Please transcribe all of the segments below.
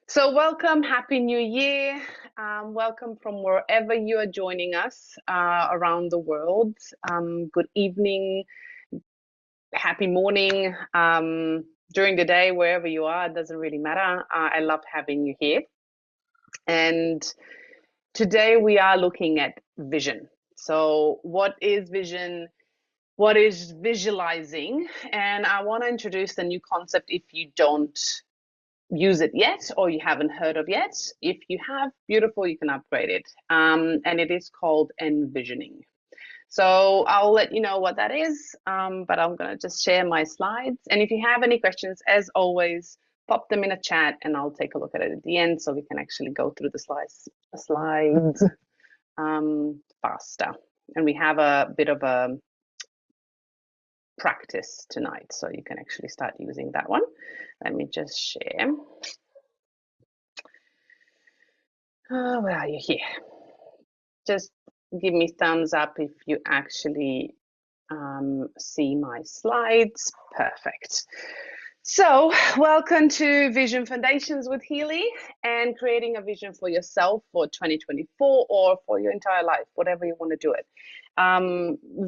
So, welcome, Happy New Year. Welcome from wherever you are joining us around the world. Good evening, happy morning, during the day, wherever you are, it doesn't really matter. I love having you here. And today we are looking at vision. So, what is vision? What is visualizing? And I want to introduce the new concept if you don't use it yet or you haven't heard of yet. If you have, beautiful, you can upgrade it. And it is called envisioning. So I'll let you know what that is, but I'm going to just share my slides. And if you have any questions, as always, pop them in a chat and I'll take a look at it at the end so we can actually go through the slides faster. And we have a bit of a practice tonight, so you can actually start using that one. Let me just share. Where are you here? Just give me thumbs up if you actually see my slides. Perfect. So, welcome to Vision Foundations with Healy and creating a vision for yourself for 2024 or for your entire life, whatever you want to do it.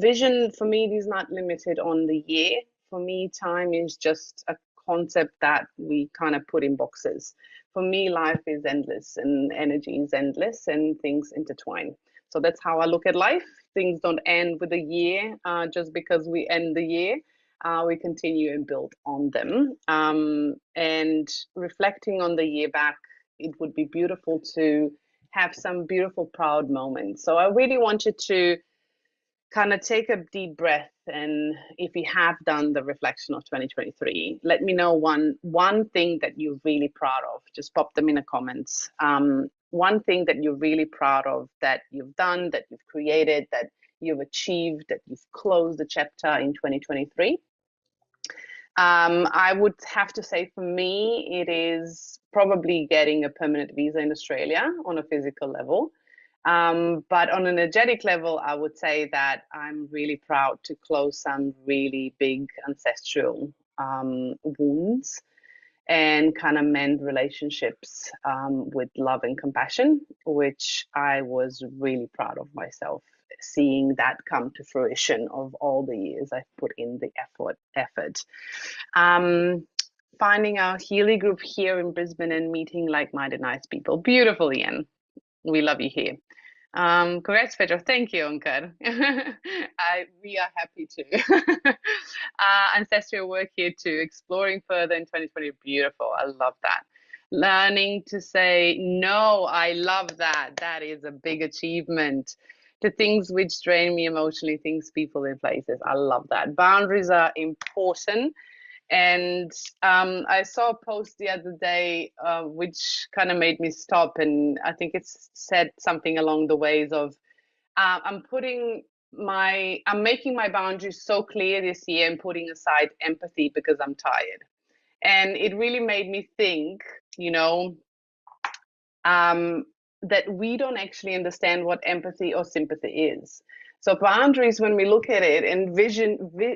Vision for me is not limited on the year. For me, time is just a concept that we kind of put in boxes. For me, life is endless and energy is endless and things intertwine. So that's how I look at life. Things don't end with a year just because we end the year. We continue and build on them. And reflecting on the year back, it would be beautiful to have some beautiful, proud moments. So I really wanted to kind of take a deep breath, and if you have done the reflection of 2023, let me know one thing that you're really proud of. Just pop them in the comments. One thing that you're really proud of, that you've done, that you've created, that you've achieved, that you've closed the chapter in 2023. I would have to say for me, it is probably getting a permanent visa in Australia on a physical level. But on an energetic level, I would say that I'm really proud to close some really big ancestral wounds and kind of mend relationships with love and compassion, which I was really proud of myself, seeing that come to fruition of all the years I've put in the effort. Finding our Healy group here in Brisbane and meeting like-minded nice people. Beautiful, Ian. We love you here. Congrats, Pedro. Thank you, Onkar. We are happy to. Ancestral work here too, exploring further in 2020. Beautiful. I love that. Learning to say no. I love that. That is a big achievement. To things which drain me emotionally, things, people, and places. I love that. Boundaries are important. And I saw a post the other day which kind of made me stop, and I think it's said something along the ways of I'm making my boundaries so clear this year and putting aside empathy because I'm tired. And it really made me think, you know, that we don't actually understand what empathy or sympathy is. So boundaries, when we look at it, and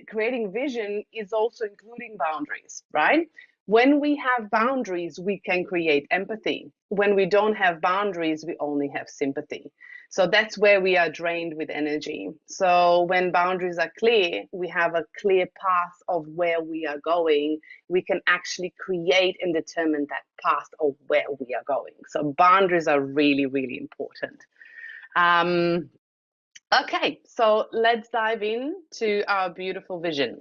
creating vision is also including boundaries, right? When we have boundaries, we can create empathy. When we don't have boundaries, we only have sympathy. So that's where we are drained with energy. So when boundaries are clear, we have a clear path of where we are going. We can actually create and determine that path of where we are going. So boundaries are really, really important. Okay, so let's dive into our beautiful vision.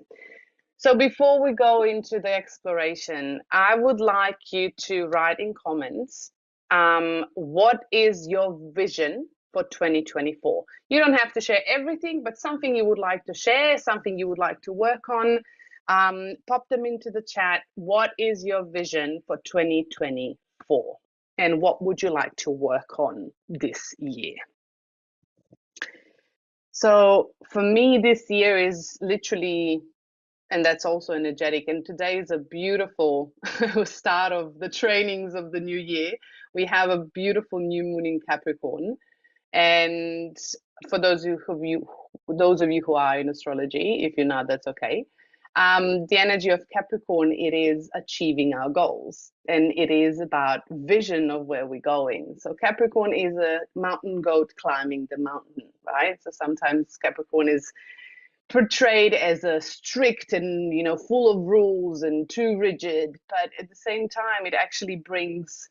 So before we go into the exploration, I would like you to write in comments, what is your vision for 2024? You don't have to share everything, but something you would like to share, something you would like to work on, pop them into the chat. What is your vision for 2024? And what would you like to work on this year? So for me, this year is literally, and that's also energetic. And today is a beautiful start of the trainings of the new year. We have a beautiful new moon in Capricorn. And for those of you who are in astrology, if you're not, that's okay. The energy of Capricorn, it is achieving our goals, and it is about vision of where we're going. So Capricorn is a mountain goat climbing the mountain, right? So sometimes Capricorn is portrayed as a strict and full of rules and too rigid, but at the same time it actually brings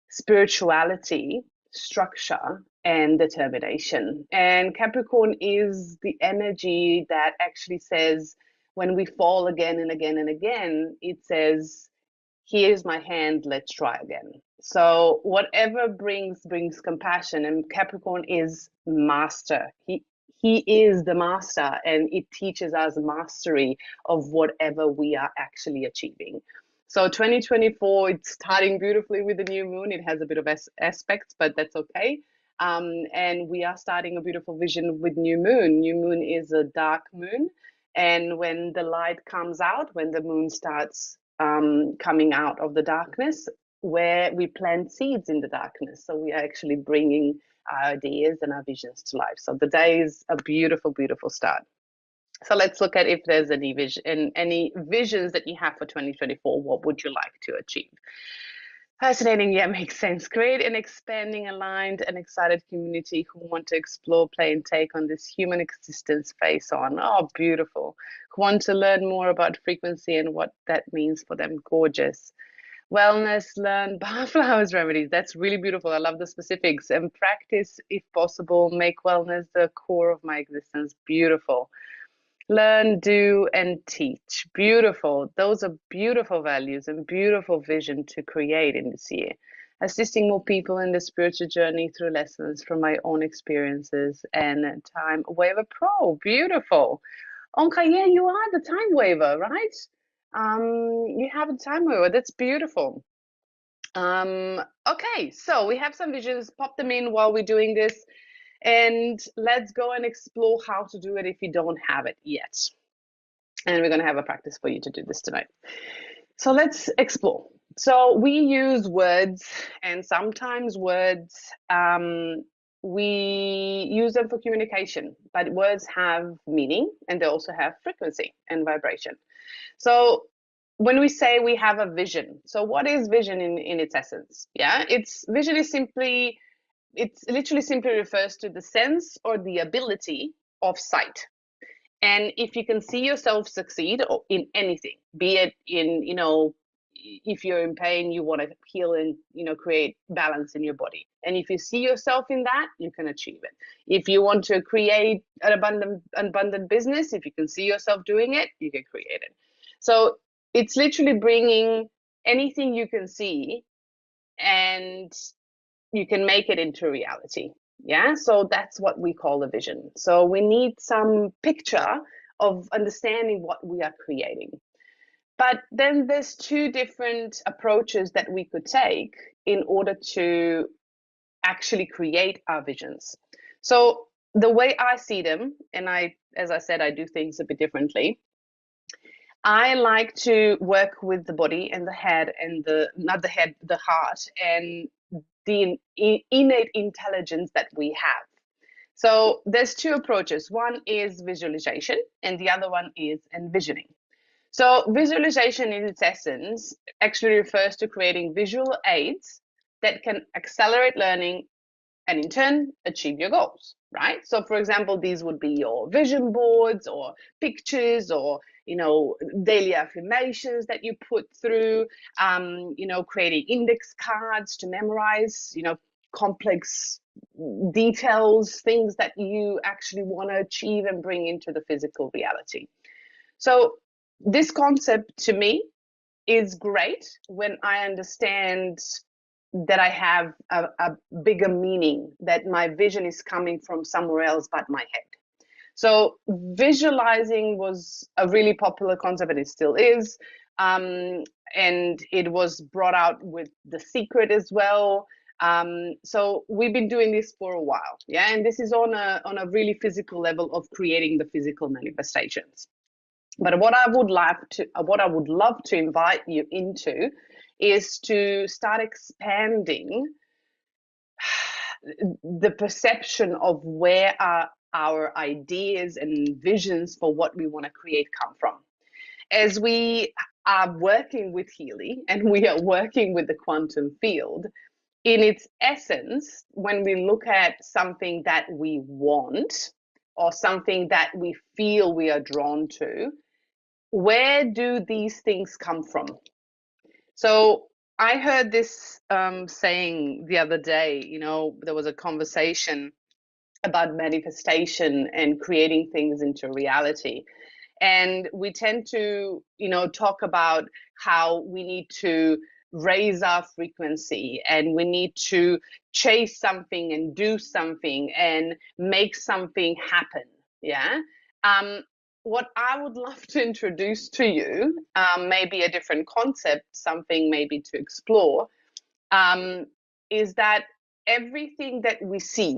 spirituality, structure, and determination. And Capricorn is the energy that actually says, when we fall again and again and again, it says, here's my hand, let's try again. So whatever brings compassion, and Capricorn is master. He is the master, and it teaches us mastery of whatever we are actually achieving. So 2024, it's starting beautifully with the new moon. It has a bit of aspects, but that's okay. And we are starting a beautiful vision with new moon. New moon is a dark moon. And when the light comes out, when the moon starts coming out of the darkness, where we plant seeds in the darkness. So we are actually bringing our ideas and our visions to life. So the day is a beautiful, beautiful start. So let's look at if there's any visions that you have for 2024. What would you like to achieve? Fascinating, yeah, makes sense. Create an expanding, aligned, and excited community who want to explore, play, and take on this human existence face on. Oh, beautiful. Who want to learn more about frequency and what that means for them. Gorgeous. Wellness, learn bar flowers remedies. That's really beautiful. I love the specifics. And practice, if possible, make wellness the core of my existence. Beautiful. Learn, do, and teach. Beautiful. Those are beautiful values and beautiful vision to create in this year. Assisting more people in the spiritual journey through lessons from my own experiences and time waiver pro. Beautiful. Okay, yeah, you are the time waiver, right? You have a time waiver. That's beautiful. Okay, so we have some visions. Pop them in while we're doing this. And let's go and explore how to do it if you don't have it yet. And we're going to have a practice for you to do this tonight. So let's explore. So we use words, and sometimes words, we use them for communication, but words have meaning and they also have frequency and vibration. So when we say we have a vision, so what is vision in its essence? Yeah, vision is simply, it literally simply refers to the sense or the ability of sight. And if you can see yourself succeed in anything, be it in, if you're in pain, you want to heal and, create balance in your body. And if you see yourself in that, you can achieve it. If you want to create an abundant business, if you can see yourself doing it, you can create it. So it's literally bringing anything you can see and you can make it into reality. Yeah, so that's what we call a vision. So we need some picture of understanding what we are creating. But then there's two different approaches that we could take in order to actually create our visions. So the way I see them, and as I said, I do things a bit differently. I like to work with the body and the head and the heart and the innate intelligence that we have. So there's two approaches. One is visualization and the other one is envisioning. So visualization in its essence actually refers to creating visual aids that can accelerate learning and in turn achieve your goals, right? So for example, these would be your vision boards or pictures or daily affirmations that you put through, creating index cards to memorize, complex details, things that you actually want to achieve and bring into the physical reality. So this concept to me is great when I understand that I have a bigger meaning, that my vision is coming from somewhere else but my head. So visualizing was a really popular concept, and it still is. And it was brought out with The Secret as well. So we've been doing this for a while, yeah. And this is on a really physical level of creating the physical manifestations. But what I would love to invite you into is to start expanding the perception of where our ideas and visions for what we want to create come from. As we are working with Healy and we are working with the quantum field, in its essence, when we look at something that we want or something that we feel we are drawn to, where do these things come from? So I heard this saying the other day, there was a conversation about manifestation and creating things into reality. And we tend to, talk about how we need to raise our frequency and we need to chase something and do something and make something happen. Yeah. Um, what I would love to introduce to you, maybe a different concept, something maybe to explore, um, is that everything that we see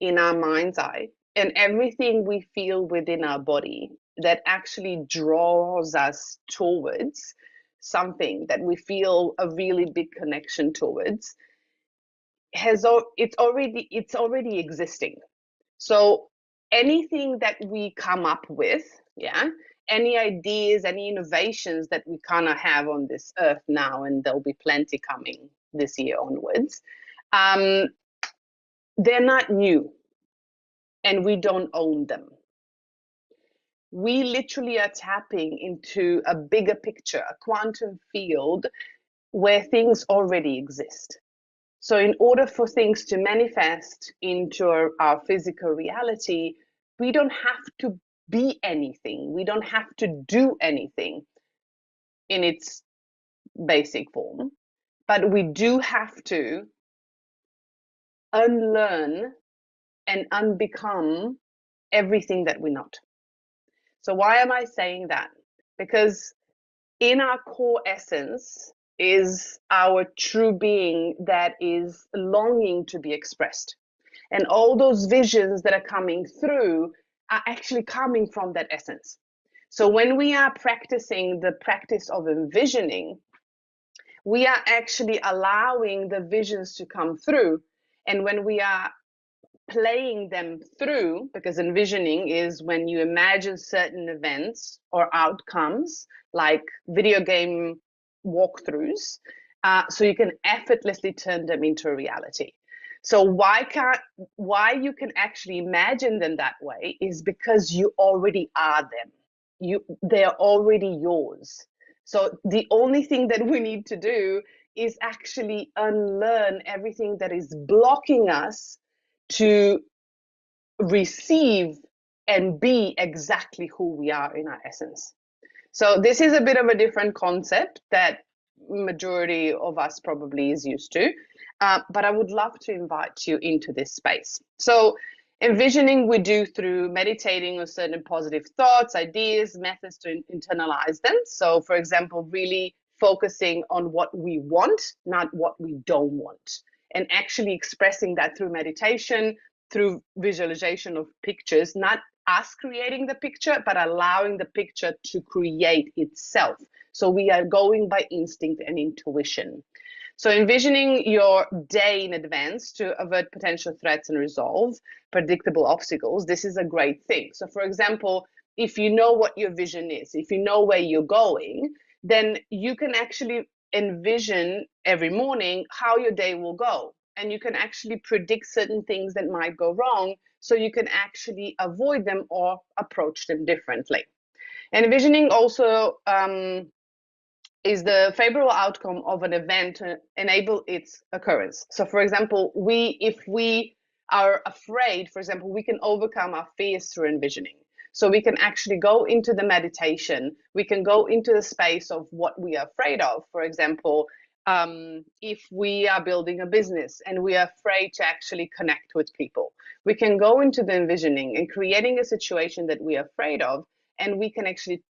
in our mind's eye and everything we feel within our body that actually draws us towards something that we feel a really big connection towards it's already existing. So anything that we come up with, yeah, any ideas, any innovations that we kind of have on this earth now, and there'll be plenty coming this year onwards, um, they're not new and we don't own them. We literally are tapping into a bigger picture, a quantum field where things already exist. So in order for things to manifest into our physical reality, we don't have to be anything. We don't have to do anything in its basic form, but we do have to unlearn and unbecome everything that we're not. So why am I saying that? Because in our core essence is our true being that is longing to be expressed. And all those visions that are coming through are actually coming from that essence. So when we are practicing the practice of envisioning, we are actually allowing the visions to come through. And when we are playing them through, because envisioning is when you imagine certain events or outcomes, like video game walkthroughs, so you can effortlessly turn them into a reality. So why you can actually imagine them that way is because you already are them. They're already yours. So the only thing that we need to do is actually unlearn everything that is blocking us to receive and be exactly who we are in our essence. So this is a bit of a different concept that majority of us probably is used to, but I would love to invite you into this space. So envisioning we do through meditating on certain positive thoughts, ideas, methods to internalize them. So for example, really focusing on what we want, not what we don't want, and actually expressing that through meditation, through visualization of pictures, not us creating the picture, but allowing the picture to create itself. So we are going by instinct and intuition. So envisioning your day in advance to avert potential threats and resolve predictable obstacles, this is a great thing. So for example, if you know what your vision is, if you know where you're going, then you can actually envision every morning how your day will go. And you can actually predict certain things that might go wrong, so you can actually avoid them or approach them differently. And envisioning also is the favorable outcome of an event to enable its occurrence. So for example, if we are afraid, for example, we can overcome our fears through envisioning. So we can actually go into the meditation, we can go into the space of what we are afraid of. For example, if we are building a business and we are afraid to actually connect with people, we can go into the envisioning and creating a situation that we are afraid of, and we can actually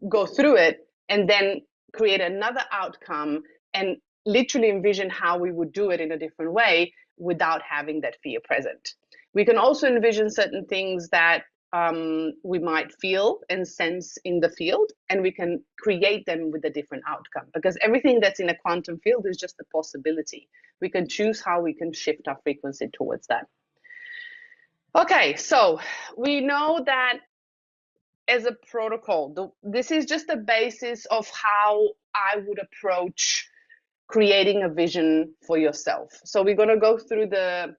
go through it and then create another outcome and literally envision how we would do it in a different way without having that fear present. We can also envision certain things that we might feel and sense in the field, and we can create them with a different outcome, because everything that's in a quantum field is just a possibility. We can choose how we can shift our frequency towards that. Okay, so we know that as a protocol. This is just the basis of how I would approach creating a vision for yourself. So we're going to go through the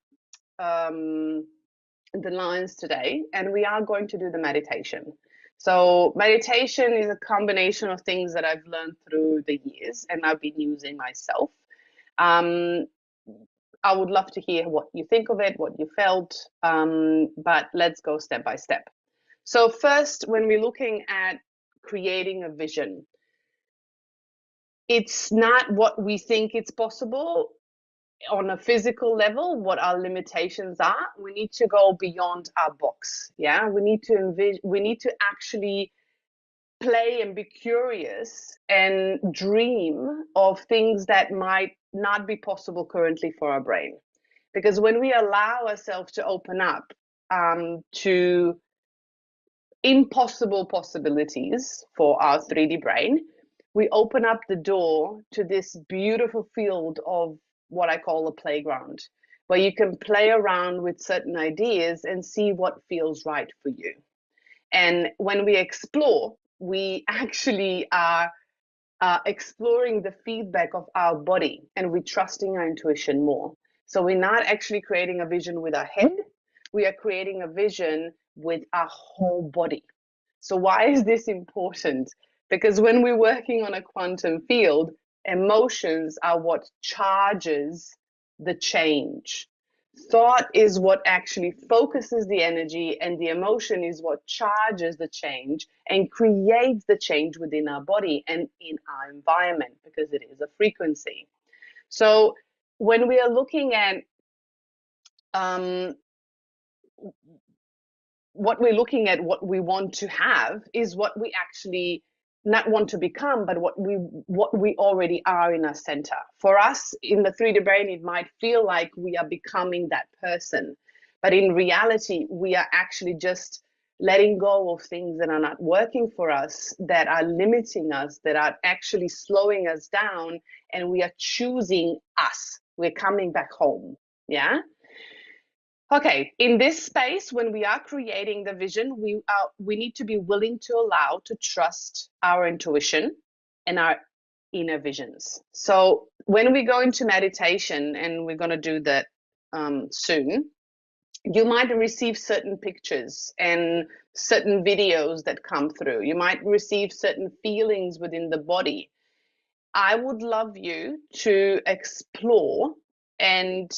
lines today, and we are going to do the meditation. So meditation is a combination of things that I've learned through the years and I've been using myself. I would love to hear what you think of it, what you felt, but let's go step by step. So first, when we're looking at creating a vision, it's not what we think it's possible on a physical level, what our limitations are. We need to go beyond our box. Yeah, we need to actually play and be curious and dream of things that might not be possible currently for our brain. Because when we allow ourselves to open up to impossible possibilities for our 3D brain, we open up the door to this beautiful field of what I call a playground, where you can play around with certain ideas and see what feels right for you. And when we explore, we actually are exploring the feedback of our body, and we're trusting our intuition more. So we're not actually creating a vision with our head, we are creating a vision with our whole body. So why is this important? Because when we're working on a quantum field, emotions are what charges the change. Thought is what actually focuses the energy, and the emotion is what charges the change and creates the change within our body and in our environment, because it is a frequency. So when we are looking at what we're looking at, what we want to have is what we actually not want to become, but what we already are in our center. For us in the 3D brain, it might feel like we are becoming that person, but in reality, we are actually just letting go of things that are not working for us, that are limiting us, that are actually slowing us down, and we are choosing us. We're coming back home. Yeah. Okay, in this space, when we are creating the vision, we need to be willing to allow to trust our intuition and our inner visions. So when we go into meditation, and we're going to do that soon, you might receive certain pictures and certain videos that come through. You might receive certain feelings within the body. I would love you to explore and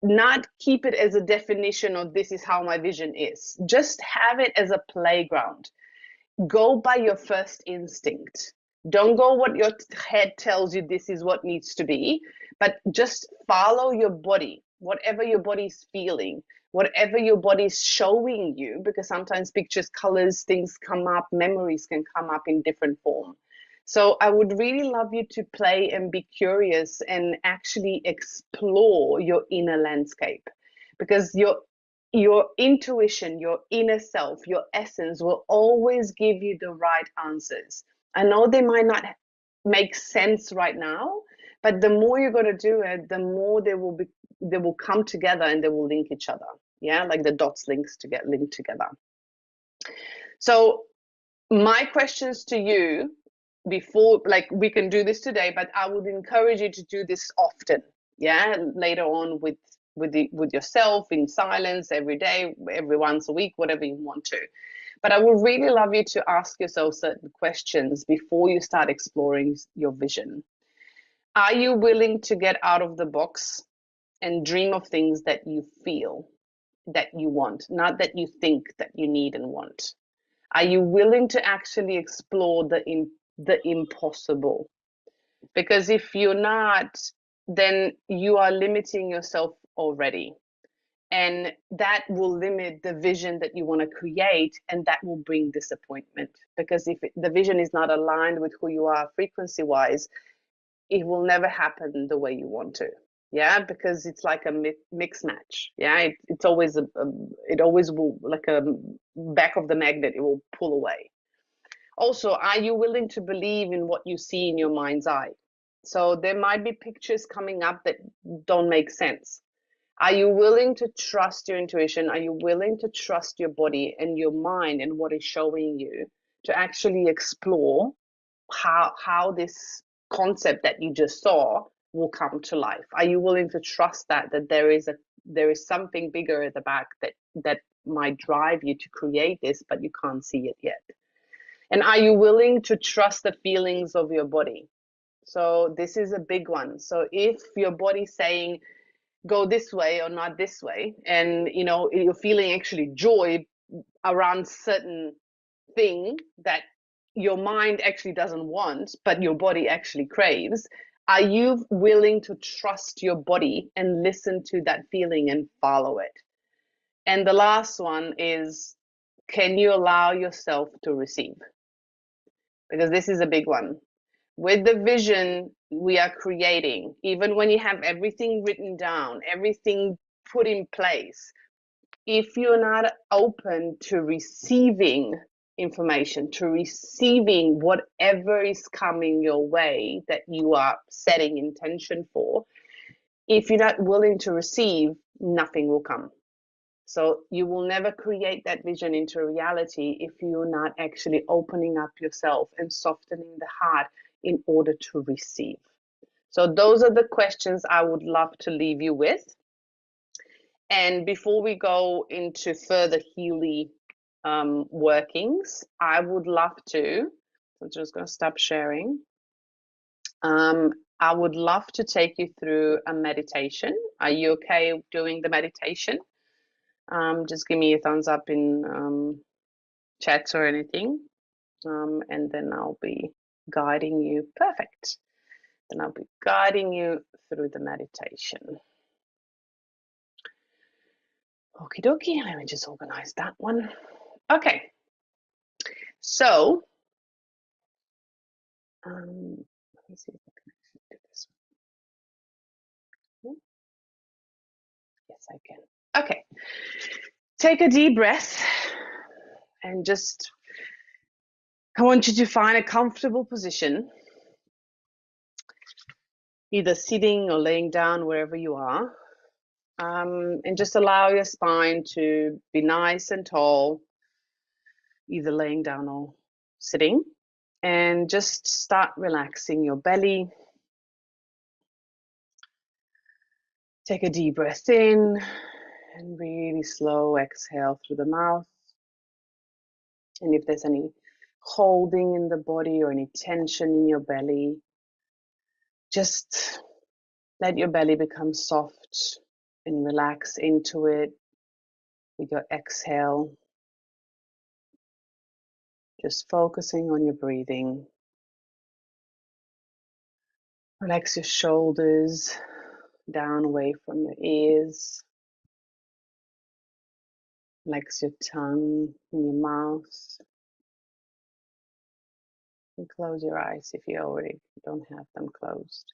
not keep it as a definition of this is how my vision is. Just have it as a playground. Go by your first instinct. Don't go what your head tells you this is what needs to be, but just follow your body, whatever your body's feeling, whatever your body's showing you, because sometimes pictures, colors, things come up, memories can come up in different form. So I would really love you to play and be curious and actually explore your inner landscape, because your intuition, your inner self, your essence will always give you the right answers. I know they might not make sense right now, but the more you're going to do it, the more they will come together and they will link each other. Yeah, like the dots links to get linked together. So my questions to you before, like, we can do this today, but I would encourage you to do this often. Yeah, later on with yourself in silence, every day, every once a week, whatever you want to. But I would really love you to ask yourself certain questions before you start exploring your vision. Are you willing to get out of the box and dream of things that you feel that you want, not that you think that you need and want? Are you willing to actually explore the impossible? Because if you're not, then you are limiting yourself already. And that will limit the vision that you want to create, and that will bring disappointment. Because if the vision is not aligned with who you are frequency wise, it will never happen the way you want to. Yeah, because it's like a mix match. Yeah, it's always it always will, like a back of the magnet, it will pull away. Also, are you willing to believe in what you see in your mind's eye? So there might be pictures coming up that don't make sense. Are you willing to trust your intuition? Are you willing to trust your body and your mind and what is showing you to actually explore how this concept that you just saw will come to life? Are you willing to trust that there is something bigger at the back that might drive you to create this, but you can't see it yet? And are you willing to trust the feelings of your body? So this is a big one. So if your body's saying go this way or not this way, and you're feeling actually joy around certain thing that your mind actually doesn't want, but your body actually craves, are you willing to trust your body and listen to that feeling and follow it? And the last one is, can you allow yourself to receive? Because this is a big one. With the vision we are creating, even when you have everything written down, everything put in place, if you're not open to receiving information, to receiving whatever is coming your way that you are setting intention for, if you're not willing to receive, nothing will come. So you will never create that vision into reality if you're not actually opening up yourself and softening the heart in order to receive. So those are the questions I would love to leave you with. And before we go into further Healy workings, I would love to, I'm just going to stop sharing. I would love to take you through a meditation. Are you okay doing the meditation? Just give me a thumbs up in chats or anything. And then I'll be guiding you. Perfect. Then I'll be guiding you through the meditation. Okie dokie, let me just organize that one. Okay, so let me see if I can actually do this one. Yes, I can. Okay, take a deep breath and just, I want you to find a comfortable position, either sitting or laying down, wherever you are. And just allow your spine to be nice and tall, either laying down or sitting. And just start relaxing your belly. Take a deep breath in and really slow exhale through the mouth. And if there's any holding in the body or any tension in your belly, just let your belly become soft and relax into it with your exhale. Just focusing on your breathing. Relax your shoulders down away from your ears. Relax your tongue in your mouth. And close your eyes if you already don't have them closed.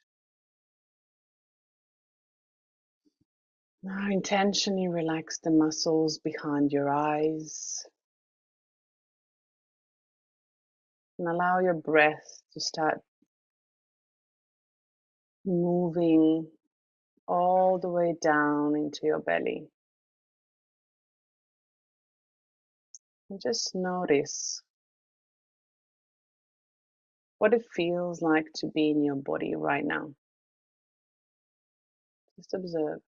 Now intentionally relax the muscles behind your eyes. And allow your breath to start moving all the way down into your belly. And just notice what it feels like to be in your body right now. Just observe.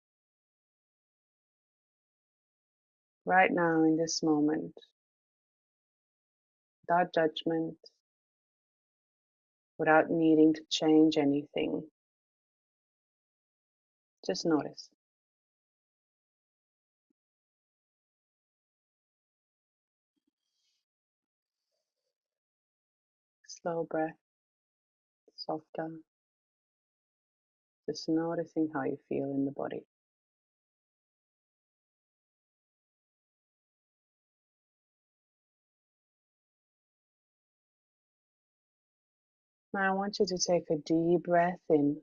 Right now in this moment, without judgment, without needing to change anything. Just notice. Slow breath, softer. Just noticing how you feel in the body. Now I want you to take a deep breath in.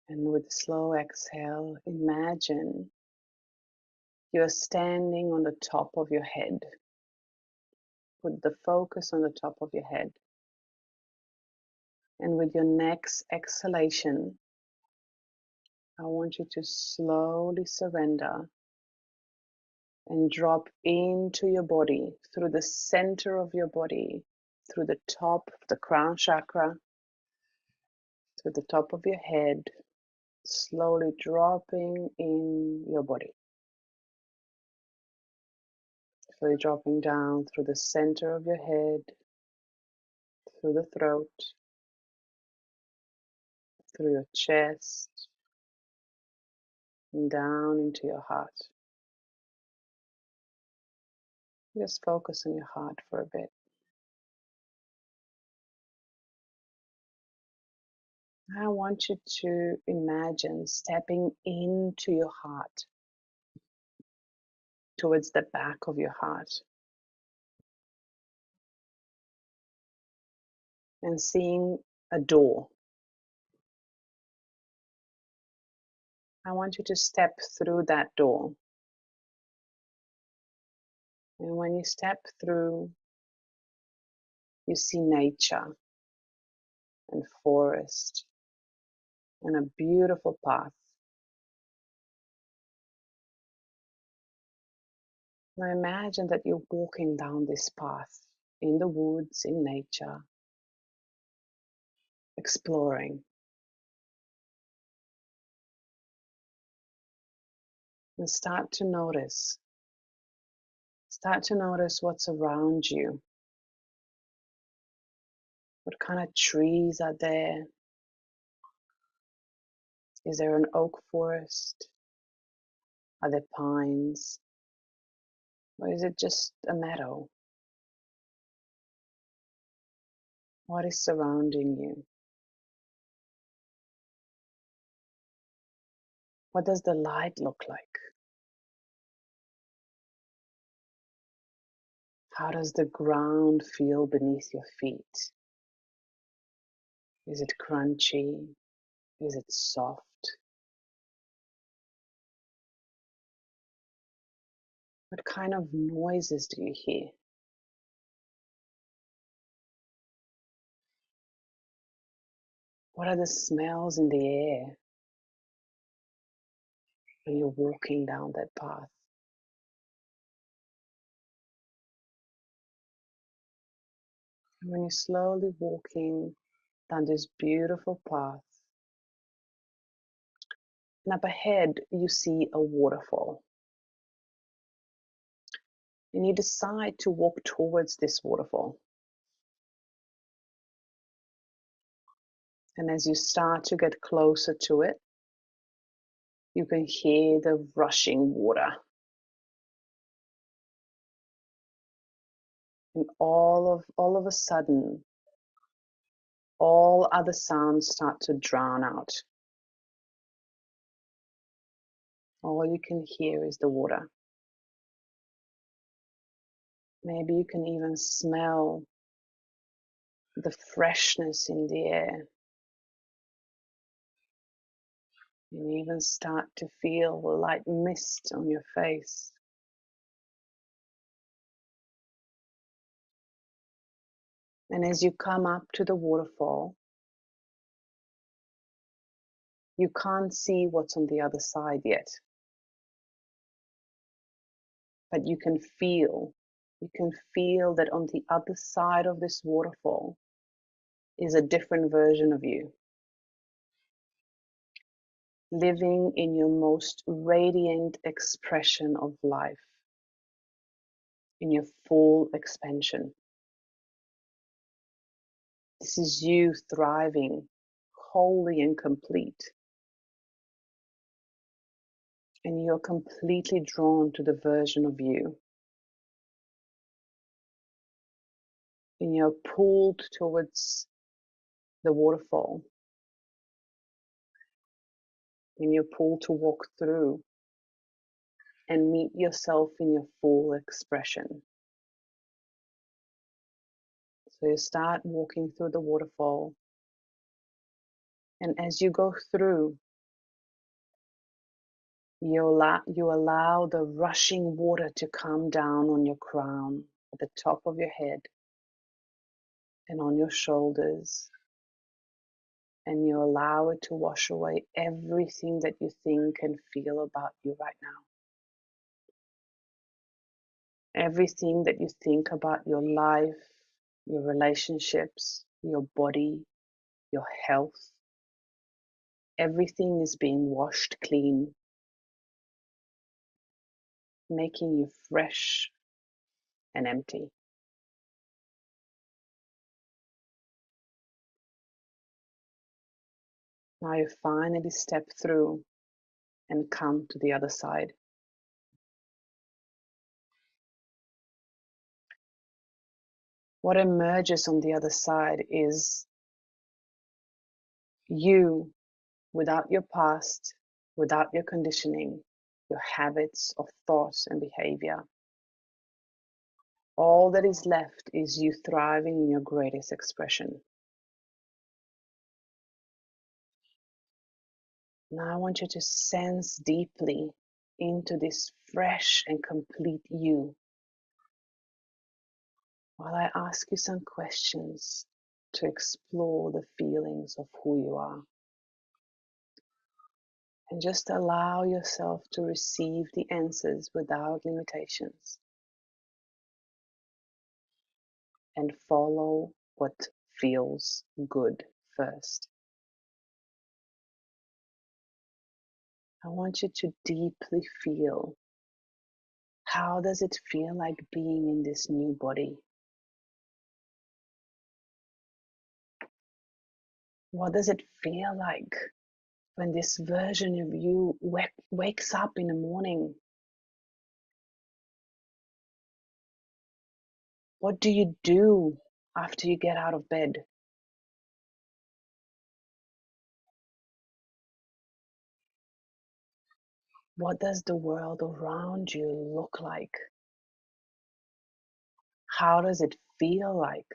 And with a slow exhale, imagine you're standing on the top of your head. Put the focus on the top of your head. And with your next exhalation, I want you to slowly surrender and drop into your body, through the center of your body, through the top of the crown chakra, through the top of your head, slowly dropping in your body. Slowly dropping down through the center of your head, through the throat, through your chest, and down into your heart. Just focus on your heart for a bit. I want you to imagine stepping into your heart, towards the back of your heart, and seeing a door. I want you to step through that door. And when you step through, you see nature and forest and a beautiful path. Now imagine that you're walking down this path in the woods, in nature, exploring. And start to notice what's around you. What kind of trees are there? Is there an oak forest? Are there pines? Or is it just a meadow? What is surrounding you? What does the light look like? How does the ground feel beneath your feet? Is it crunchy? Is it soft? What kind of noises do you hear? What are the smells in the air when you're walking down that path? And when you're slowly walking down this beautiful path, and up ahead you see a waterfall. And you decide to walk towards this waterfall. And as you start to get closer to it, you can hear the rushing water. And all of a sudden, all other sounds start to drown out. All you can hear is the water. Maybe you can even smell the freshness in the air. And you even start to feel a light mist on your face. And as you come up to the waterfall, you can't see what's on the other side yet. But you can feel that on the other side of this waterfall is a different version of you, living in your most radiant expression of life, in your full expansion. This is you thriving, wholly and complete. And you're completely drawn to the version of you. And you're pulled towards the waterfall. And you're pulled to walk through and meet yourself in your full expression. So you start walking through the waterfall. And as you go through, you allow the rushing water to come down on your crown, at the top of your head, and on your shoulders, and you allow it to wash away everything that you think and feel about you right now. Everything that you think about your life, your relationships, your body, your health, everything is being washed clean, making you fresh and empty. Now you finally step through and come to the other side. What emerges on the other side is you without your past, without your conditioning, your habits of thought and behavior. All that is left is you thriving in your greatest expression. Now I want you to sense deeply into this fresh and complete you while I ask you some questions to explore the feelings of who you are. And just allow yourself to receive the answers without limitations and follow what feels good first. I want you to deeply feel, how does it feel like being in this new body? What does it feel like when this version of you wakes up in the morning? What do you do after you get out of bed? What does the world around you look like? How does it feel like?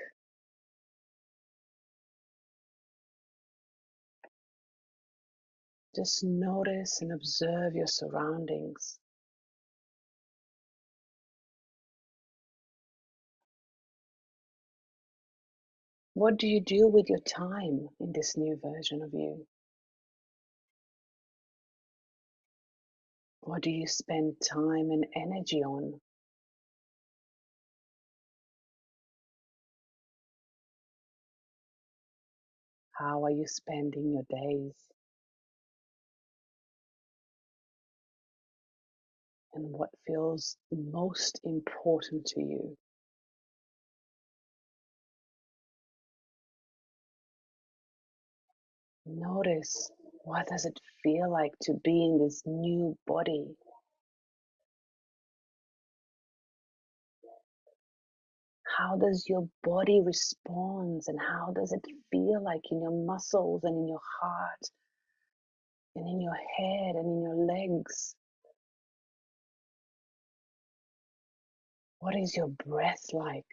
Just notice and observe your surroundings. What do you do with your time in this new version of you? What do you spend time and energy on? How are you spending your days? And what feels most important to you? Notice, what does it feel like to be in this new body? How does your body respond, and how does it feel like in your muscles and in your heart and in your head and in your legs? What is your breath like?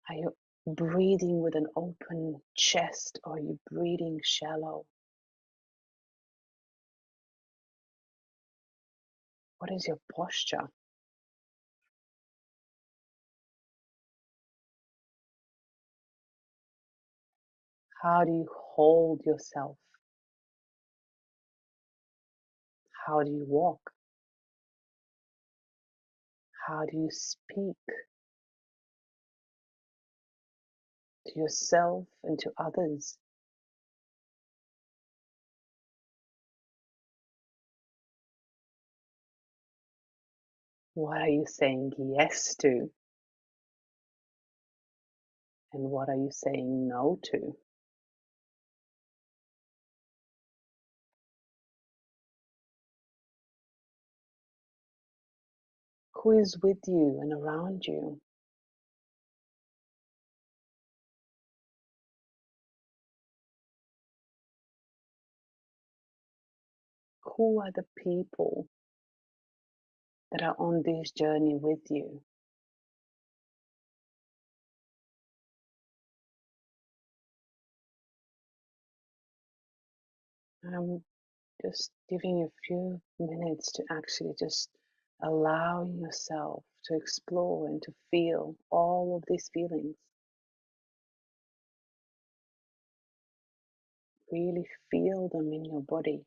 Are you breathing with an open chest, or are you breathing shallow? What is your posture? How do you hold yourself? How do you walk? How do you speak to yourself and to others? What are you saying yes to? And what are you saying no to? Who is with you and around you? Who are the people that are on this journey with you? I'm just giving you a few minutes to actually just allowing yourself to explore and to feel all of these feelings. Really feel them in your body.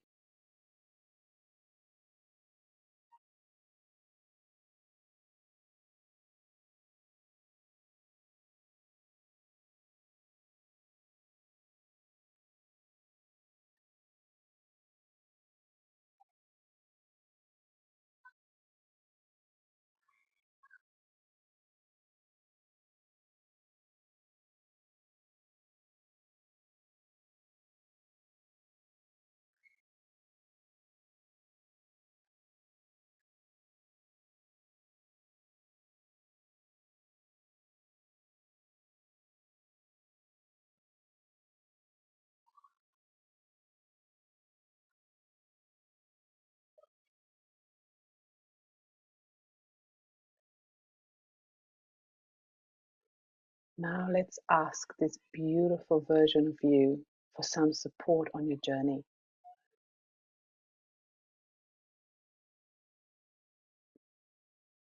Now let's ask this beautiful version of you for some support on your journey.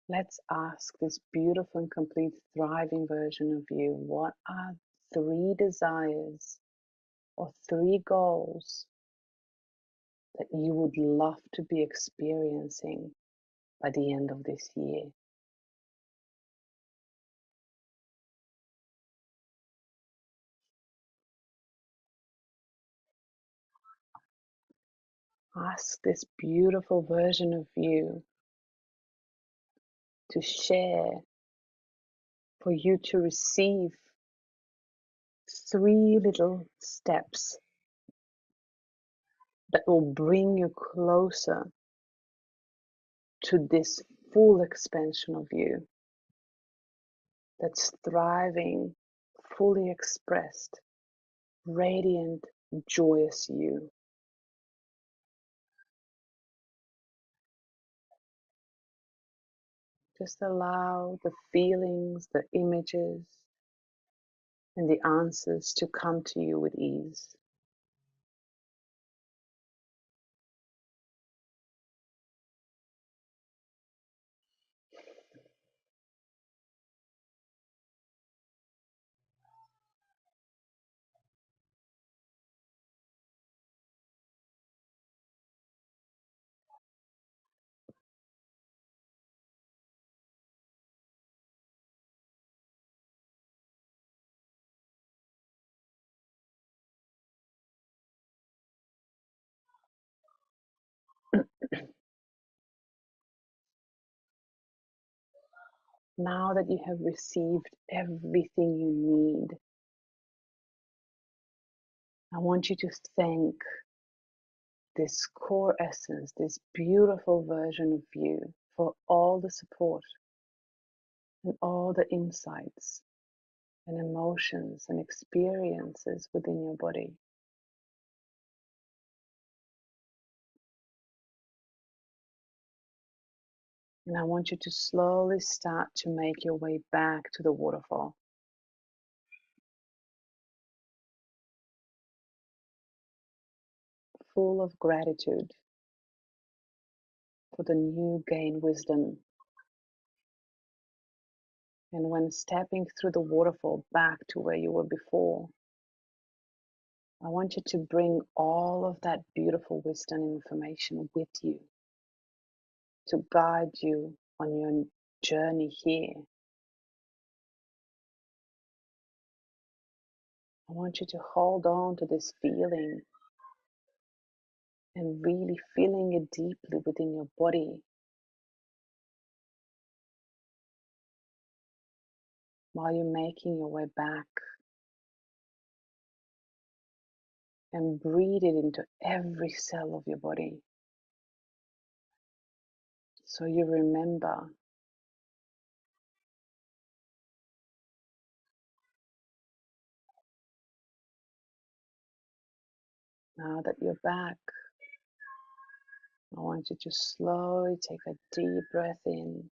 Let's ask this beautiful and complete thriving version of you, what are 3 desires or 3 goals that you would love to be experiencing by the end of this year? Ask this beautiful version of you to share, for you to receive 3 little steps that will bring you closer to this full expansion of you that's thriving, fully expressed, radiant, joyous you. Just allow the feelings, the images, and the answers to come to you with ease. Now that you have received everything you need, I want you to thank this core essence, this beautiful version of you, for all the support and all the insights and emotions and experiences within your body. And I want you to slowly start to make your way back to the waterfall. Full of gratitude for the new gained wisdom. And when stepping through the waterfall back to where you were before, I want you to bring all of that beautiful wisdom and information with you to guide you on your journey here. I want you to hold on to this feeling and really feeling it deeply within your body while you're making your way back, and breathe it into every cell of your body. So you remember now that you're back. I want you to slowly take a deep breath in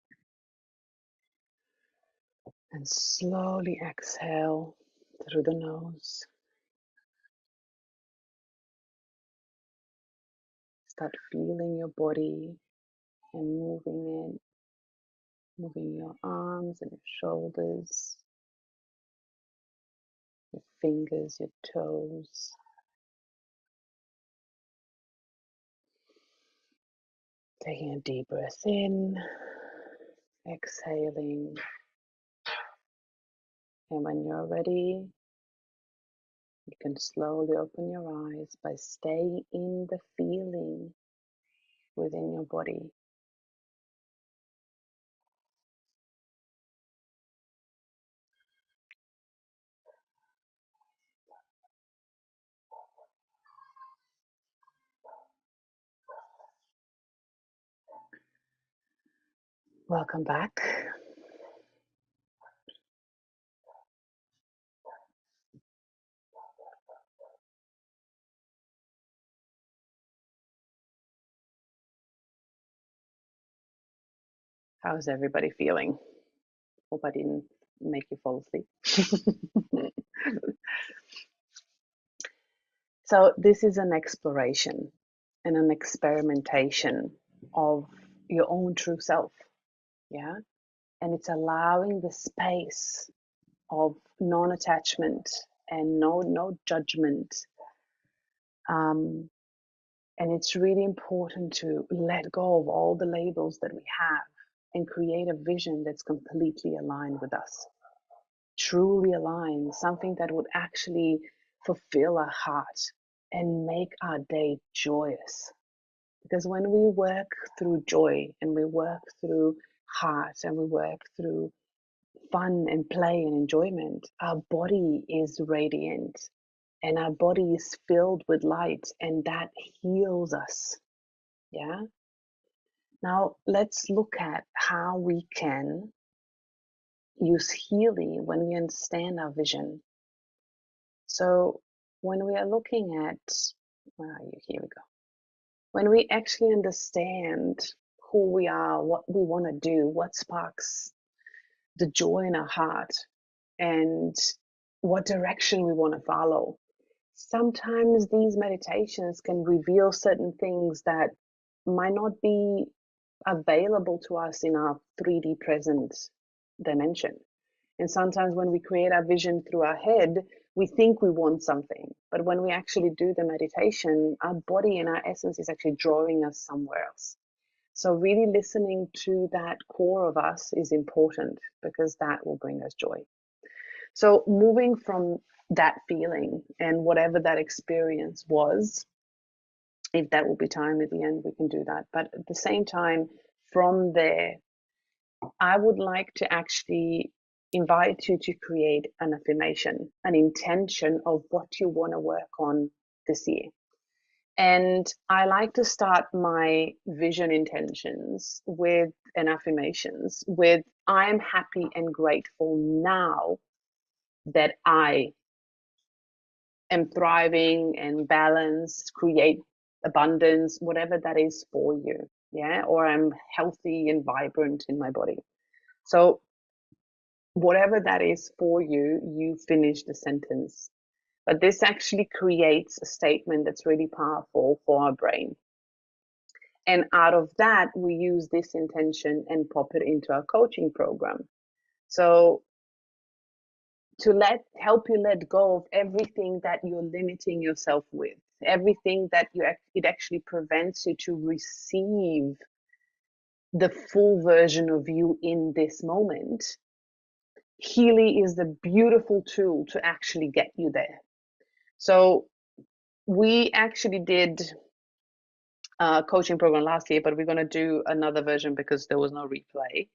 and slowly exhale through the nose. Start feeling your body and moving it, moving your arms and your shoulders, your fingers, your toes, Taking a deep breath in, exhaling, and when you're ready, you can slowly open your eyes by staying in the feeling within your body. Welcome back. How's everybody feeling? Hope I didn't make you fall asleep. So this is an exploration and an experimentation of your own true self. Yeah. And it's allowing the space of non-attachment and no judgment. And it's really important to let go of all the labels that we have and create a vision that's completely aligned with us, truly aligned, something that would actually fulfill our heart and make our day joyous. Because when we work through joy and we work through heart and we work through fun and play and enjoyment, our body is radiant and our body is filled with light, and that heals us. Yeah. Now let's look at how we can use Healy when we understand our vision. So when we are looking at, here we go. When we actually understand who we are, what we want to do, what sparks the joy in our heart, and what direction we want to follow, sometimes these meditations can reveal certain things that might not be available to us in our 3D present dimension. And sometimes when we create our vision through our head, we think we want something. But when we actually do the meditation, our body and our essence is actually drawing us somewhere else. So really listening to that core of us is important because that will bring us joy. So moving from that feeling and whatever that experience was, if that will be time at the end, we can do that. But at the same time, from there, I would like to actually invite you to create an affirmation, an intention of what you want to work on this year. And I like to start my vision intentions with an affirmations with I am happy and grateful now that I am thriving and balanced, create abundance, whatever that is for you. Yeah. Or I'm healthy and vibrant in my body. So whatever that is for you, you finish the sentence. But this actually creates a statement that's really powerful for our brain. And out of that, we use this intention and pop it into our coaching program. So to help you let go of everything that you're limiting yourself with, everything that it actually prevents you to receive the full version of you in this moment. Healy is the beautiful tool to actually get you there. So we actually did a coaching program last year, but we're going to do another version because there was no replay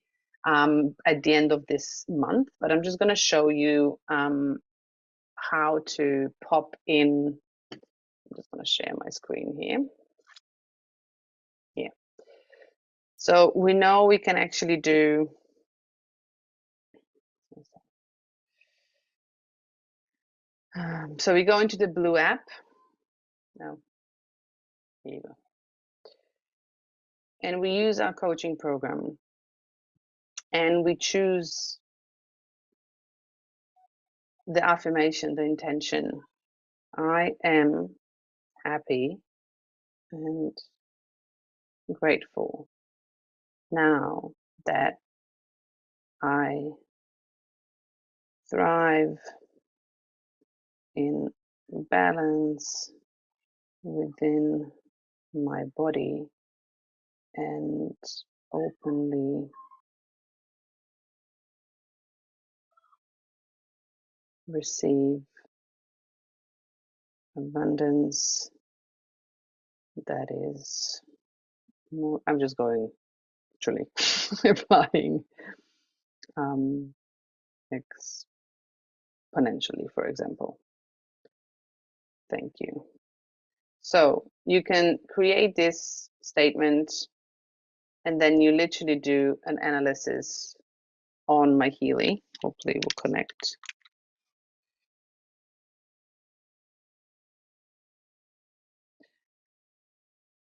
at the end of this month. But I'm just going to show you how to pop in. I'm just going to share my screen here. Yeah. So we know we can actually do. So we go into the blue app. No, here you go. And we use our coaching program. And we choose the affirmation, the intention. I am happy and grateful now that I thrive in balance within my body and openly receive abundance that is more, I'm just going literally applying exponentially, for example. Thank you. So you can create this statement and then you literally do an analysis on my Healy. Hopefully it will connect.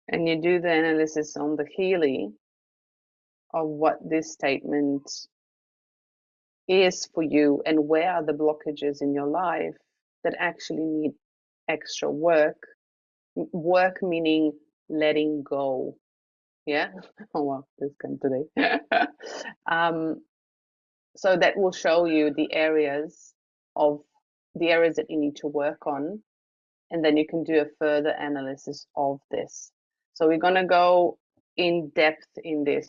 And you do the analysis on the Healy of what this statement is for you and where are the blockages in your life that actually need extra work. Work meaning letting go. Yeah. Oh wow, this came today. So that will show you the areas that you need to work on, and then you can do a further analysis of this. So we're going to go in depth in this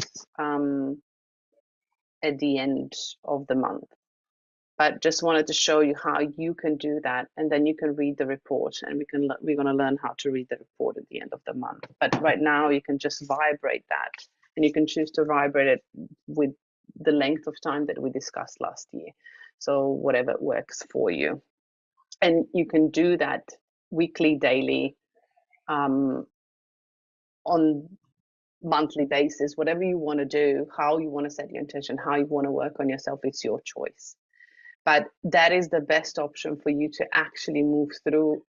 at the end of the month, but just wanted to show you how you can do that, and then you can read the report, and we're going to learn how to read the report at the end of the month. But right now you can just vibrate that, and you can choose to vibrate it with the length of time that we discussed last year, so whatever works for you. And you can do that weekly, daily, on monthly basis, whatever you want to do, how you want to set your intention, how you want to work on yourself, it's your choice. But that is the best option for you to actually move through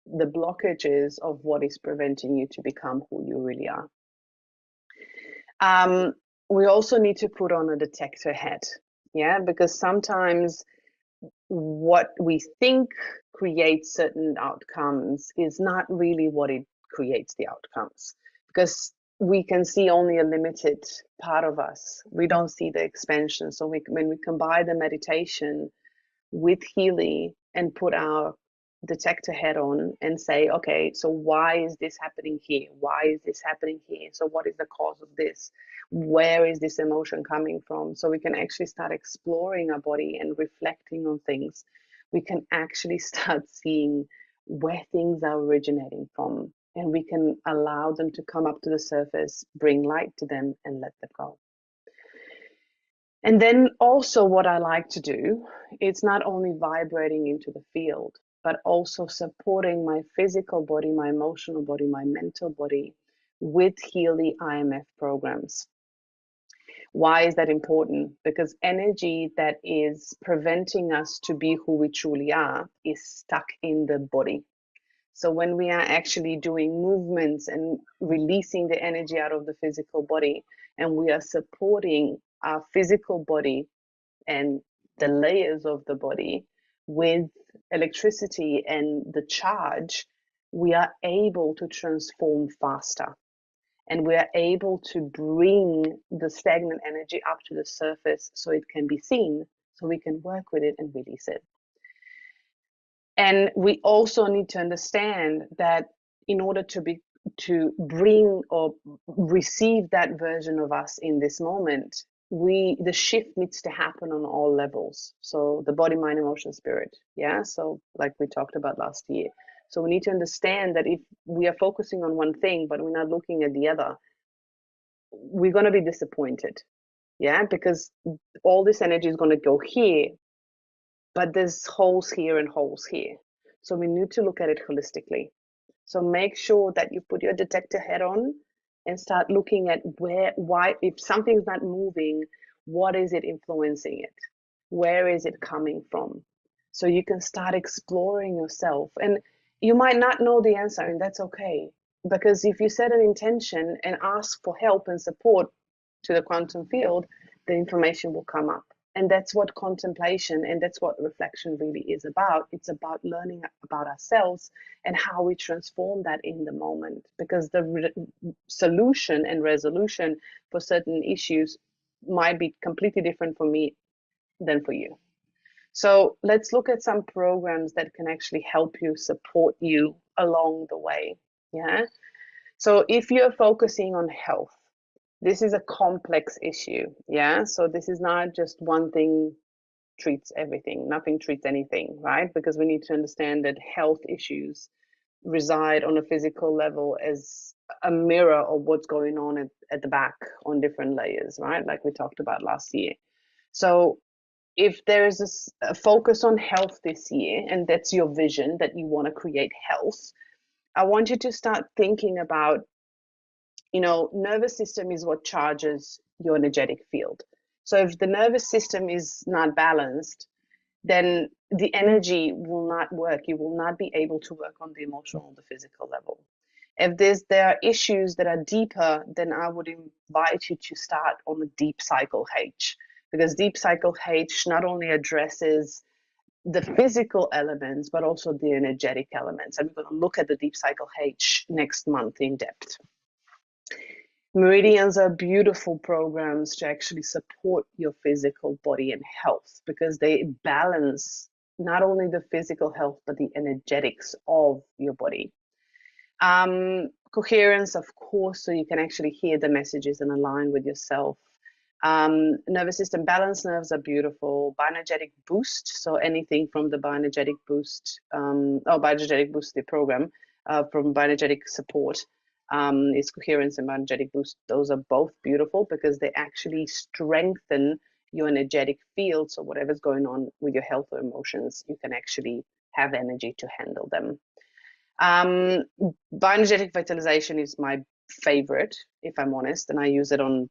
the blockages of what is preventing you to become who you really are. We also need to put on a detector head, yeah, because sometimes what we think creates certain outcomes is not really what it creates the outcomes, because we can see only a limited part of us. We don't see the expansion. So when we combine the meditation with Healy and put our detector head on and say, okay, so why is this happening here? Why is this happening here? So what is the cause of this? Where is this emotion coming from? So we can actually start exploring our body and reflecting on things. We can actually start seeing where things are originating from, and we can allow them to come up to the surface, bring light to them, and let them go. And then also what I like to do, it's not only vibrating into the field, but also supporting my physical body, my emotional body, my mental body with Healy IMF programs. Why is that important? Because energy that is preventing us to be who we truly are is stuck in the body. So when we are actually doing movements and releasing the energy out of the physical body, and we are supporting our physical body and the layers of the body with electricity and the charge, we are able to transform faster. And we are able to bring the stagnant energy up to the surface so it can be seen, so we can work with it and release it. And we also need to understand that in order to bring or receive that version of us in this moment, the shift needs to happen on all levels. So the body, mind, emotion, spirit. Yeah. So like we talked about last year. So we need to understand that if we are focusing on one thing, but we're not looking at the other, we're going to be disappointed. Yeah. Because all this energy is going to go here, but there's holes here and holes here. So we need to look at it holistically. So make sure that you put your detector head on and start looking at why, if something's not moving, what is it influencing it? Where is it coming from? So you can start exploring yourself. And you might not know the answer, and that's okay. Because if you set an intention and ask for help and support to the quantum field, the information will come up. And that's what contemplation and that's what reflection really is about. It's about learning about ourselves and how we transform that in the moment, because the solution and resolution for certain issues might be completely different for me than for you. So let's look at some programs that can actually help you, support you along the way. Yeah. So if you're focusing on health, this is a complex issue. Yeah. So this is not just one thing treats everything, nothing treats anything, right? Because we need to understand that health issues reside on a physical level as a mirror of what's going on at the back on different layers, right? Like we talked about last year. So if there is a focus on health this year, and that's your vision that you want to create health, I want you to start thinking about, nervous system is what charges your energetic field. So if the nervous system is not balanced, then the energy will not work. You will not be able to work on the emotional, the physical level. If there are issues that are deeper, then I would invite you to start on the deep cycle H, because deep cycle H not only addresses the physical elements, but also the energetic elements. And we're going to look at the deep cycle H next month in depth. Meridians are beautiful programs to actually support your physical body and health, because they balance not only the physical health, but the energetics of your body. Coherence, of course, so you can actually hear the messages and align with yourself. Nervous system balance nerves are beautiful. Bioenergetic boost, so anything from the bioenergetic boost, bioenergetic boost, the program from bioenergetic support is coherence and bioenergetic boost. Those are both beautiful because they actually strengthen your energetic field. So whatever's going on with your health or emotions, you can actually have energy to handle them. Bioenergetic vitalization is my favorite, if I'm honest, and I use it on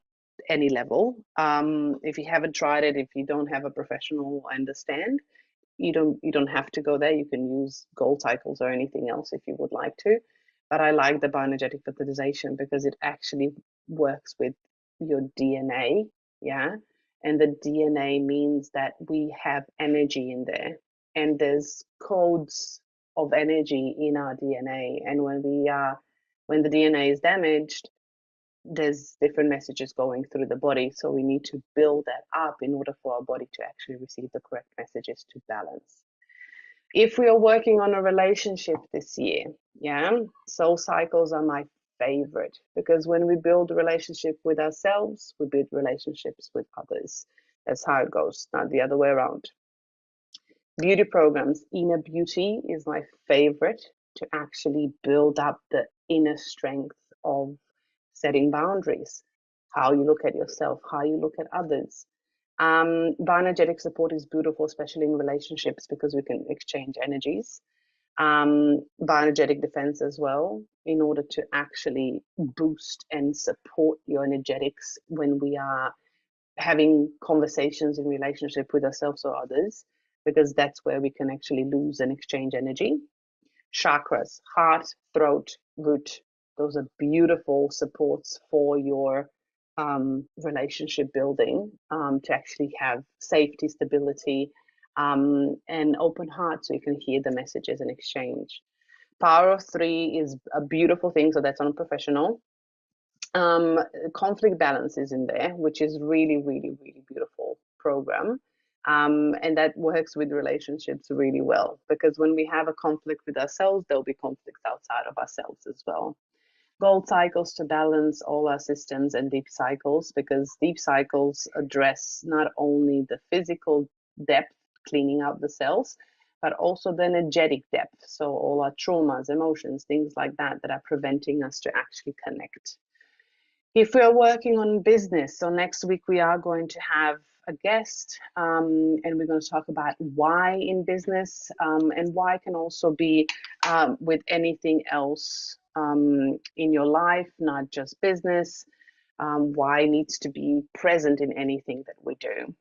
any level. If you haven't tried it, if you don't have a professional, I understand. You don't have to go there. You can use gold cycles or anything else if you would like to. But I like the bioenergetic vitalization because it actually works with your DNA, yeah. And the DNA means that we have energy in there, and there's codes of energy in our DNA. And when the DNA is damaged, there's different messages going through the body. So we need to build that up in order for our body to actually receive the correct messages to balance. If we are working on a relationship this year, yeah, soul cycles are my favorite, because when we build a relationship with ourselves, we build relationships with others. That's how it goes, not the other way around. Beauty programs, inner beauty is my favorite, to actually build up the inner strength of setting boundaries, how you look at yourself, how you look at others. Bioenergetic support is beautiful, especially in relationships, because we can exchange energies. Bioenergetic defense as well, in order to actually boost and support your energetics when we are having conversations in relationship with ourselves or others, because that's where we can actually lose and exchange energy. Chakras, heart, throat, root, those are beautiful supports for your relationship building, to actually have safety, stability, and open heart, so you can hear the messages and exchange. Power of three is a beautiful thing, so that's unprofessional. Conflict balance is in there, which is really, really, really beautiful program. And that works with relationships really well, because when we have a conflict with ourselves, there'll be conflicts outside of ourselves as well. Gold cycles to balance all our systems, and deep cycles, because deep cycles address not only the physical depth, cleaning out the cells, but also the energetic depth. So all our traumas, emotions, things like that, that are preventing us to actually connect. If we are working on business, so next week we are going to have a guest, and we're going to talk about why in business, and why can also be with anything else in your life, not just business. Why needs to be present in anything that we do.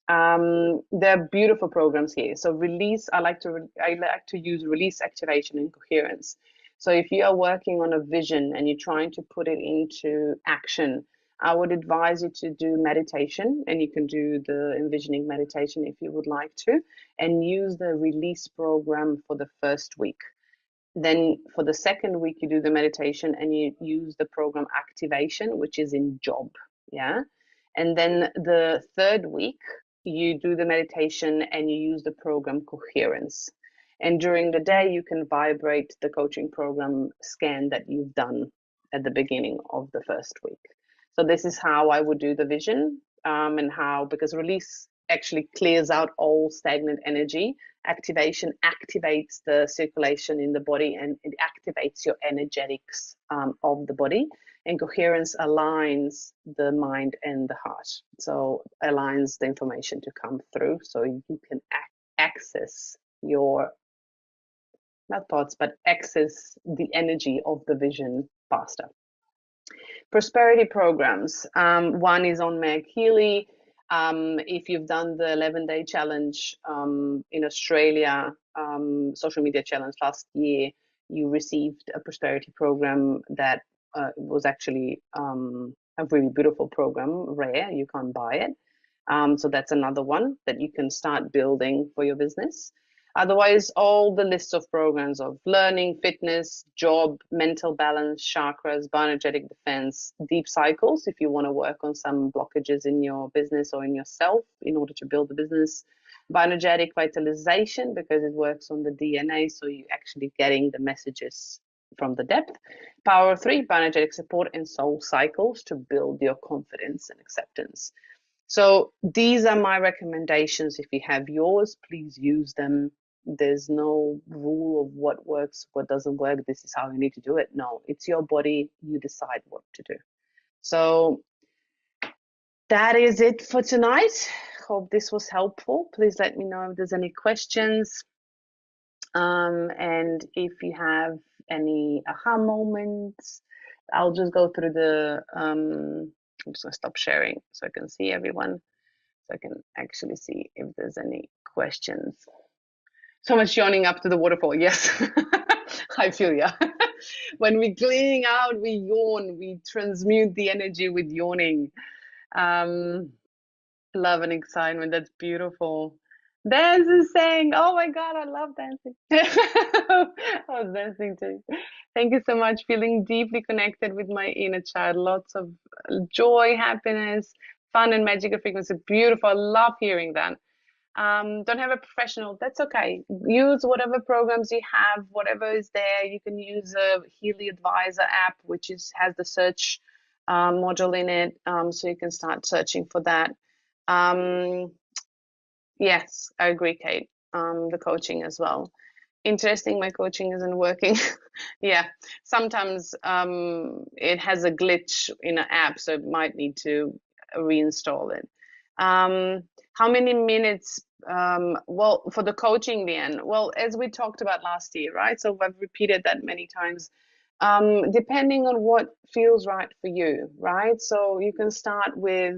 There are beautiful programs here. So release, I like to use release, activation, and coherence. So if you are working on a vision and you're trying to put it into action, I would advise you to do meditation, and you can do the envisioning meditation if you would like to, and use the release program for the first week. Then for the second week, you do the meditation and you use the program activation, which is in job. Yeah. And then the third week, you do the meditation and you use the program coherence. And during the day, you can vibrate the coaching program scan that you've done. at the beginning of the first week. So this is how I would do the vision, and how, because release actually clears out all stagnant energy. Activation activates the circulation in the body, and it activates your energetics of the body. And coherence aligns the mind and the heart. So aligns the information to come through, so you can access your, not thoughts, but access the energy of the vision faster. Prosperity programs. One is on Meg Healy. If you've done the 11-day challenge in Australia, social media challenge last year, you received a prosperity program that was actually a really beautiful program, rare, you can't buy it. So that's another one that you can start building for your business. Otherwise, all the lists of programs of learning, fitness, job, mental balance, chakras, bioenergetic defense, deep cycles, if you want to work on some blockages in your business or in yourself in order to build the business. Bioenergetic vitalization, because it works on the DNA, so you're actually getting the messages from the depth. Power of 3, bioenergetic support, and soul cycles to build your confidence and acceptance. So these are my recommendations. If you have yours, please use them. There's no rule of what works, what doesn't work. This is how you need to do it. No, it's your body. You decide what to do. So that is it for tonight. Hope this was helpful. Please let me know if there's any questions. And if you have any aha moments, I'll just go through the, I'm just gonna stop sharing so I can see everyone. So I can actually see if there's any questions. So much yawning up to the waterfall. Yes, I feel ya. When we're cleaning out, we yawn. We transmute the energy with yawning. Love and excitement. That's beautiful. Dance is saying, oh my God, I love dancing. I was dancing too. Thank you so much. Feeling deeply connected with my inner child. Lots of joy, happiness, fun, and magical frequency. Beautiful. I love hearing that. Don't have a professional. That's okay. Use whatever programs you have, whatever is there. You can use a Healy Advisor app, which has the search module in it. So you can start searching for that. Yes, I agree, Kate. The coaching as well. Interesting, my coaching isn't working. Yeah, sometimes it has a glitch in an app, so it might need to reinstall it. How many minutes? Well, for the coaching, Leanne, well, as we talked about last year, right? So I've repeated that many times. Depending on what feels right for you, right? So you can start with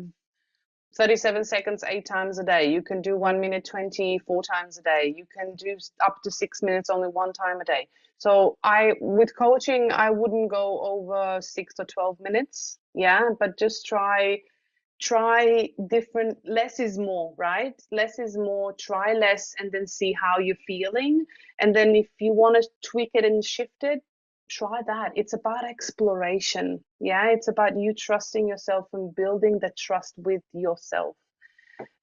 37 seconds 8 times a day. You can do 1 minute 20 4 times a day. You can do up to 6 minutes only 1 time a day. So with coaching, I wouldn't go over 6 or 12 minutes. Yeah, but just try different. Less is more, right? Less is more. Try less and then see how you're feeling. And then if you want to tweak it and shift it, try that. It's about exploration. Yeah, it's about you trusting yourself and building the trust with yourself.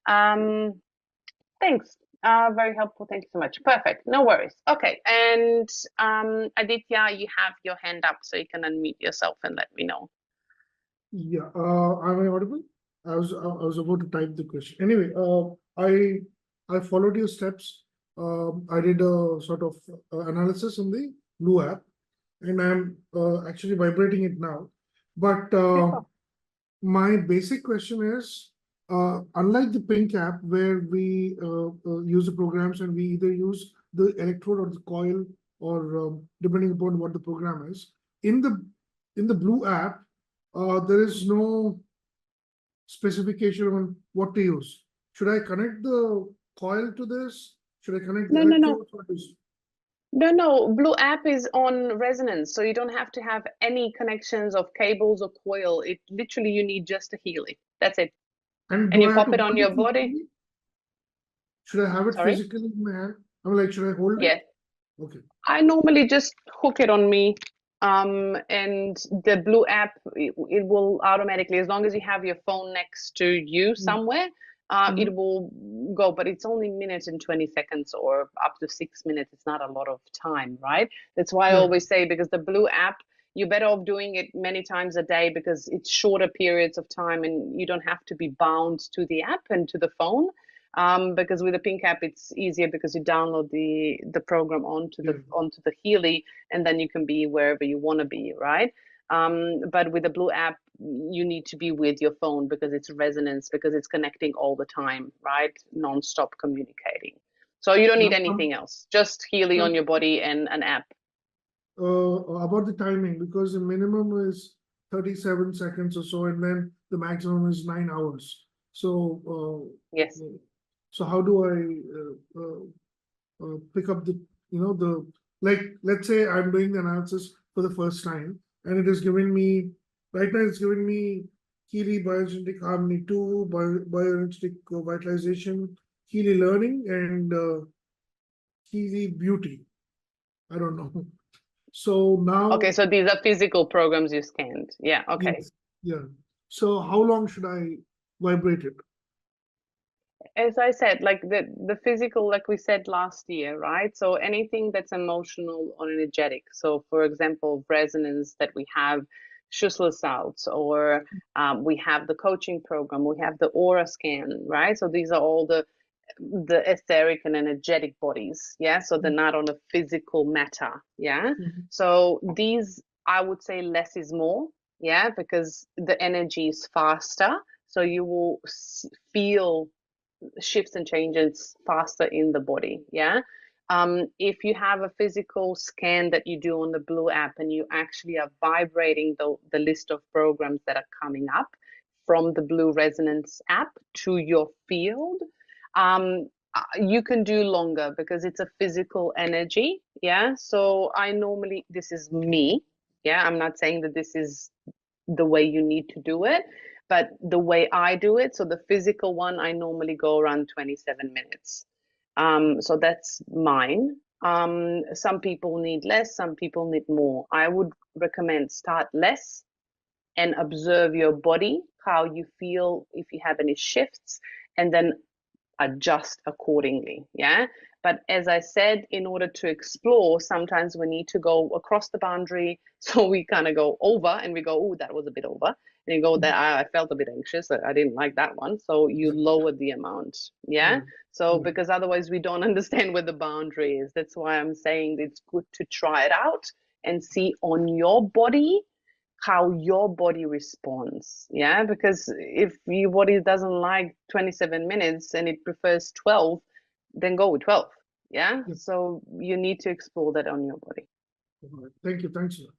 Thanks. Very helpful. Thank you so much. Perfect. No worries. Okay. And Aditya, you have your hand up, so you can unmute yourself and let me know. Yeah, am I audible? I was about to type the question. Anyway, I followed your steps. I did a sort of analysis in the Blue app, and I'm actually vibrating it now. But my basic question is, unlike the Pink app where we use the programs and we either use the electrode or the coil, or depending upon what the program is, in the Blue app, there is no specification on what to use. Should I connect the coil to this? Should I connect the electrode? No. Blue app is on resonance, so you don't have to have any connections of cables or coil. It literally, you need just a Healy. That's it. And you pop it on your body. Should I have it physically in my hand? I'm like, should I hold it? Yeah. Okay. I normally just hook it on me. And the Blue app, it will automatically, as long as you have your phone next to you somewhere, it will go, but it's only minutes and 20 seconds or up to 6 minutes. It's not a lot of time, right? That's why I always say, because the Blue app, you're better off doing it many times a day because it's shorter periods of time and you don't have to be bound to the app and to the phone. Because with the Pink app, it's easier because you download the program onto the Healy, and then you can be wherever you want to be, right? But with the Blue app, you need to be with your phone because it's resonance, because it's connecting all the time, right? Non-stop communicating. So you don't need anything else, just Healy on your body and an app. About the timing, because the minimum is 37 seconds or so, and then the maximum is 9 hours. So, yes. So how do I pick up the, like, let's say I'm doing the analysis for the first time, and it is giving me, right now it's giving me Healy Biogenetic Harmony 2, Biogenetic Vitalization, Healy Learning, and Healy Beauty. I don't know. So now. Okay, so these are physical programs you scanned. Yeah, okay. Yes, yeah. So how long should I vibrate it? As I said, like the physical, like we said last year, right? So anything that's emotional or energetic. So for example, resonance that we have, Schussler salts, or we have the coaching program, we have the aura scan, right? So these are all the etheric and energetic bodies, yeah, so they're not on a physical matter, yeah. So these, I would say less is more, yeah, because the energy is faster, so you will feel shifts and changes faster in the body, yeah. If you have a physical scan that you do on the Blue app and you actually are vibrating the list of programs that are coming up from the Blue Resonance app to your field, you can do longer because it's a physical energy, yeah. So I normally, this is me, yeah, I'm not saying that this is the way you need to do it, but the way I do it, so the physical one, I normally go around 27 minutes. So that's mine. Some people need less, some people need more. I would recommend start less and observe your body, how you feel, if you have any shifts, and then adjust accordingly. Yeah. But as I said, in order to explore, sometimes we need to go across the boundary. So we kind of go over and we go, oh, that was a bit over. And you go, that I felt a bit anxious. I didn't like that one. So you lower the amount. Yeah. So because otherwise we don't understand where the boundary is. That's why I'm saying it's good to try it out and see on your body how your body responds. Yeah, because if your body doesn't like 27 minutes and it prefers 12, then go with 12. Yeah, so you need to explore that on your body. Thank you. Thanks a lot.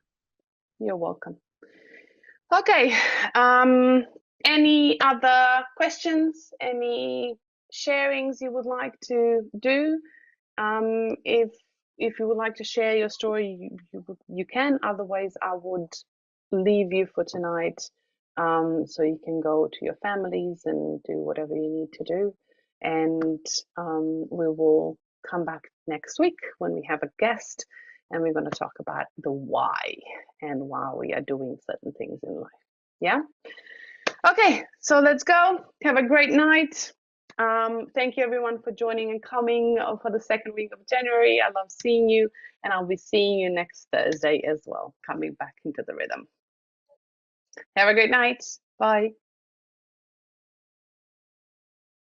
You're welcome. Okay, any other questions, any sharings you would like to do? If you would like to share your story, you can. Otherwise, I would leave you for tonight, so you can go to your families and do whatever you need to do. And we will come back next week when we have a guest, and we're going to talk about the why and why we are doing certain things in life. Yeah. Okay, so let's go. Have a great night. Thank you everyone for joining and coming for the second week of January. I love seeing you, and I'll be seeing you next Thursday as well, coming back into the rhythm. Have a great night. Bye.